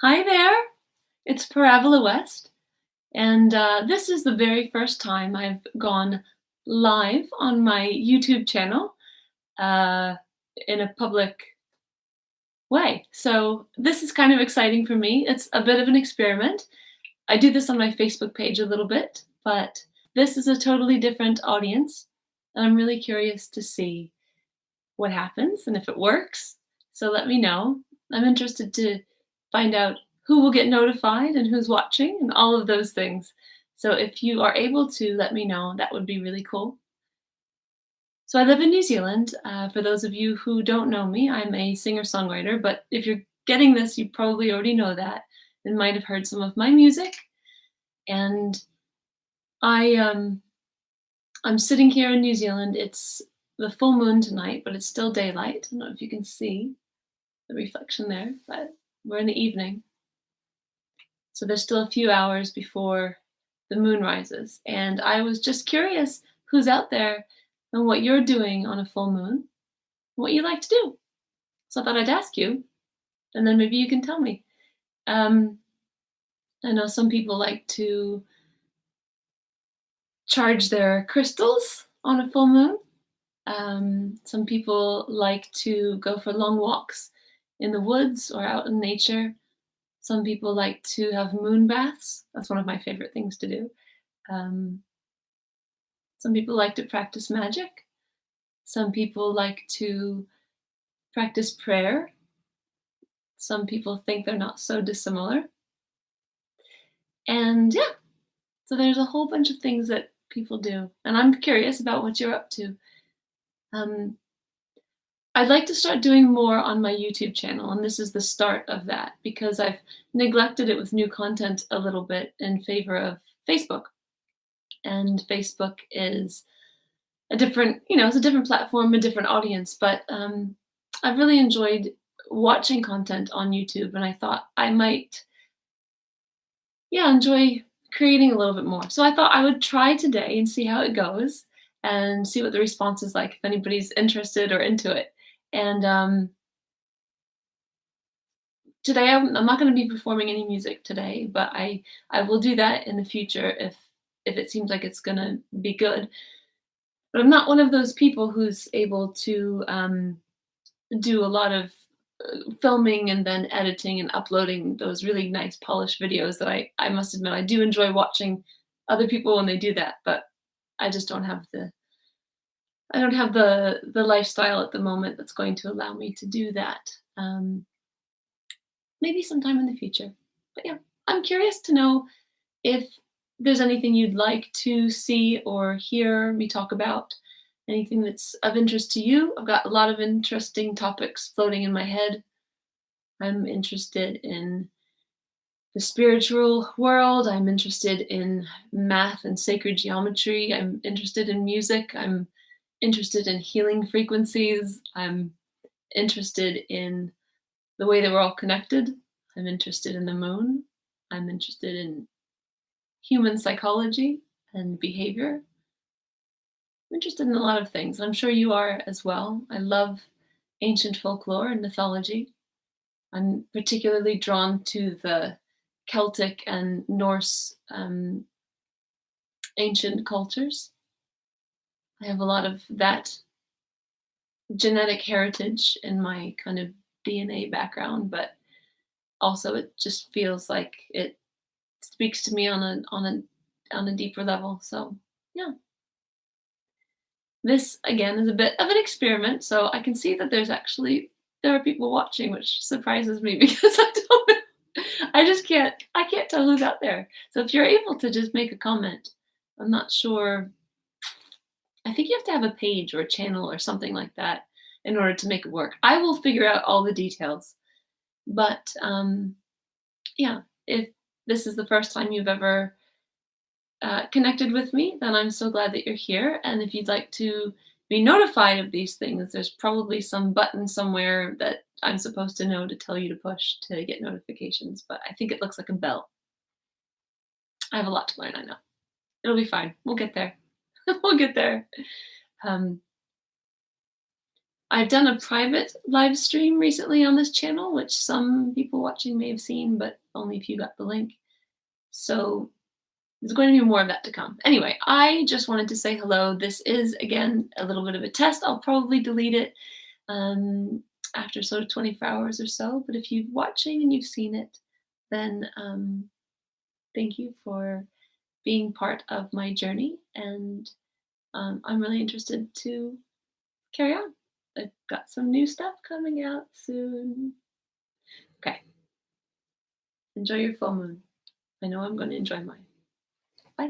Hi there, it's Parabola West, and this is the very first time I've gone live on my YouTube channel uh, in a public way. So this is kind of exciting for me. It's a bit of an experiment. I do this on my Facebook page a little bit, but this is a totally different audience, and I'm really curious to see what happens and if it works. So let me know. I'm interested to find out who will get notified and who's watching and all of those things. So if you are able to let me know, that would be really cool. So I live in New Zealand. For those of you who don't know me, I'm a singer-songwriter, but if you're getting this, you probably already know that and might have heard some of my music. And I I'm sitting here in New Zealand. It's the full moon tonight, but it's still daylight. I don't know if you can see the reflection there, but we're in the evening. So there's still a few hours before the moon rises. And I was just curious who's out there and what you're doing on a full moon, what you like to do. So I thought I'd ask you, and then maybe you can tell me. Um, I know some people like to charge their crystals on a full moon. Some people like to go for long walks in the woods or out in nature. Some people like to have moon baths. That's one of my favorite things to do. Um, some people like to practice magic. Some people like to practice prayer. Some people think they're not so dissimilar. And yeah, so there's a whole bunch of things that people do. And I'm curious about what you're up to. Um, I'd like to start doing more on my YouTube channel, and this is the start of that because I've neglected it with new content a little bit in favor of Facebook. And Facebook is a different, it's a different platform, a different audience. But I've really enjoyed watching content on YouTube, and I thought I might, yeah, enjoy creating a little bit more. So I thought I would try today and see how it goes, and see what the response is like if anybody's interested or into it. And today I'm not going to be performing any music today, but I will do that in the future if it seems like it's going to be good. But I'm not one of those people who's able to do a lot of filming and then editing and uploading those really nice polished videos that I must admit I do enjoy watching other people when they do that, but I just don't have the lifestyle at the moment that's going to allow me to do that. Maybe sometime in the future. But yeah, I'm curious to know if there's anything you'd like to see or hear me talk about, anything that's of interest to you. I've got a lot of interesting topics floating in my head. I'm interested in the spiritual world. I'm interested in math and sacred geometry. I'm interested in music. I'm interested in healing frequencies. I'm interested in the way that we're all connected. I'm interested in the moon. I'm interested in human psychology and behavior. I'm interested in a lot of things. I'm sure you are as well. I love ancient folklore and mythology. I'm particularly drawn to the Celtic and Norse ancient cultures. I have a lot of that genetic heritage in my kind of DNA background, but also it just feels like it speaks to me on a deeper level. So yeah, this again is a bit of an experiment. So I can see that there are people watching, which surprises me because I can't tell who's out there. So if you're able to just make a comment, I'm not sure. I think you have to have a page or a channel or something like that in order to make it work. I will figure out all the details. But yeah, if this is the first time you've ever connected with me, then I'm so glad that you're here. And if you'd like to be notified of these things, there's probably some button somewhere that I'm supposed to know to tell you to push to get notifications. But I think it looks like a bell. I have a lot to learn, I know. It'll be fine. We'll get there. We'll get there. Um, I've done a private live stream recently on this channel, which some people watching may have seen, but only if you got the link. So there's going to be more of that to come. Anyway, I just wanted to say hello. This is, again, a little bit of a test. I'll probably delete it after sort of 24 hours or so. But if you're watching and you've seen it, then thank you for being part of my journey. And I'm really interested to carry on. I've got some new stuff coming out soon. Okay. Enjoy your full moon. I know I'm going to enjoy mine. Bye.